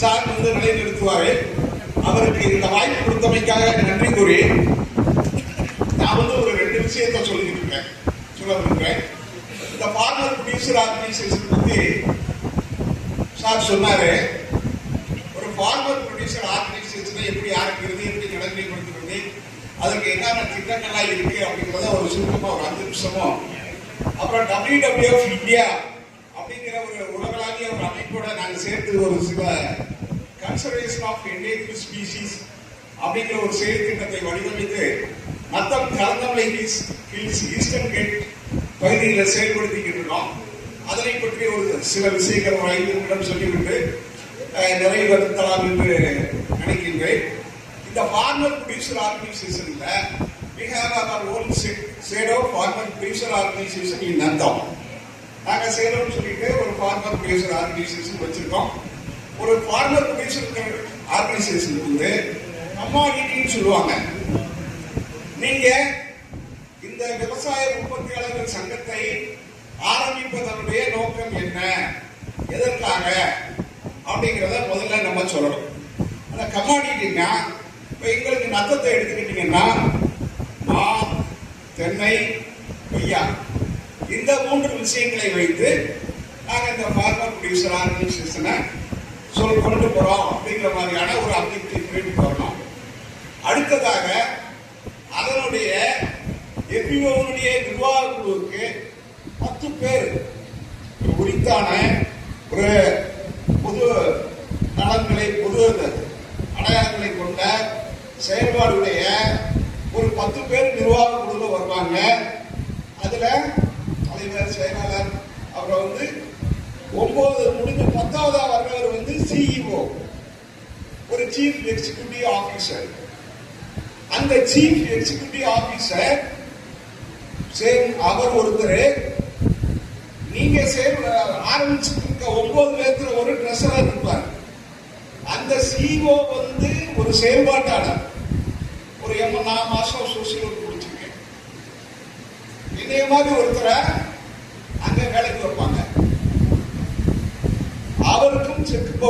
Sir வந்து நிலைநிறுத்துவாரு. அவருக்கு இந்த வாய்ப்பு கொடுத்தமைக்காக நன்றி கூறி நான் வந்து ஒரு 2 விஷயத்தை சொல்ல விரும்புகிறேன். இந்த ஃபார்மர் ப்ரொடியூசர் ஆர்கனைசேஷன் பத்தி சார் சொன்னாரு. ஒரு ஃபார்மர் ப்ரொடியூசர் ஆர்கனைசேஷனை எப்படி ஆரம்பிக்கிறது, எப்படி நடைமுறைப்படுத்துறது, அதுக்கு என்னென்ன திட்டங்கள்லாம் இருக்கு அப்படிங்கிறத ஒரு சுருக்கமா ஒரு 5 நிமிஷமும், அப்புறம் WWF இந்தியா அப்படிங்கிற ஒரு உலகளாவிய ஒரு அமைப்போட நாங்கள் சேர்த்து ஒரு சில கன்சர்வேஷன் ஆஃப் என்டேஞ்சர்ட் ஸ்பீசிஸ் அப்படிங்கிற ஒரு செயல் திட்டத்தை வடிவமைத்து நத்தம் கலந்தமலை ஹில்ஸ் ஈஸ்டர்ன் கேட் பகுதியில் செயல்படுத்திக்கிட்டு இருக்கோம். அதனை பற்றி ஒரு சில விஷயங்கள் ஒரு 5 நிமிடம் சொல்லிவிட்டு நிறைவேற்றலாம் என்று நினைக்கின்றேன். இந்த ஃபார்மர் ப்ரொடியூசர் ஆர்கனைசேஷன்ல we have our own shadow farmer producer organization in Nantam. நாங்க சேலம்னு சொல்லிட்டு ஒரு ஃபார்மர் ப்ரொடியூசர் ஆர்கனைசேஷன் வச்சிருக்கோம். ஒரு ஃபார்மர் ப்ரொடியூசர் ஆர்கனைசேஷன் வந்து கமாடிட்டின்னு சொல்லுவாங்க. நீங்க இந்த விவசாய உற்பத்தியாளர்கள் சங்கத்தை ஆரம்பிப்பதனுடைய நோக்கம் என்ன, எதற்காக அப்படிங்கிறத முதல்ல நம்ம சொல்லணும். அந்த கமாடிட்டின்னா இப்ப எங்களுக்கு நத்தத்தை எடுத்துக்கிட்டீங்கன்னா மா, தென்னை, கொய்யா, இந்த 3 விஷயங்களை வைத்து நாங்கள் இந்த ஃபார்மர் ப்ரொடியூசர் ஆர்கனைசேஷனை கொண்டு போறோம் அப்படிங்கிற மாதிரியான ஒரு அப்ஜெக்டிவ் வரணும். அடுத்ததாக அதனுடைய எபிஓனுடைய நிர்வாக குழுவுக்கு 10 பேர் உரித்தான ஒரு பொது நலன்களை, பொது அடையாளங்களை கொண்ட செயல்பாடுடைய ஒரு 10 பேர் நிர்வாக குழுவில் வருவாங்க. அதுல தலைவர், செயலாளர், அப்புறம் வந்து 9 முடிஞ்சு 10ஆவதா வர்றவர் வந்து சிஇஓ, ஒரு சீஃப் எக்ஸிகியூட்டிவ் ஆபீசர். அந்த சீஃப் எக்ஸிகியூட்டிவ் ஆபீசர் அவர் ஒருத்தர். நீங்க ஆரம்பிச்சிருக்க 9 பேர்த்துல ஒரு ட்ரெஷரர் இருப்பார். அந்த சிஇஓ வந்து ஒரு செயல்பாட்டாளர். ஒரு 4 மாசம் சோசியல் ஒர்க் முடிச்சிருக்கேன். இதே மாதிரி ஒருத்தரை அங்க வேலைக்கு வைப்பாங்க. அவருக்கும் செக்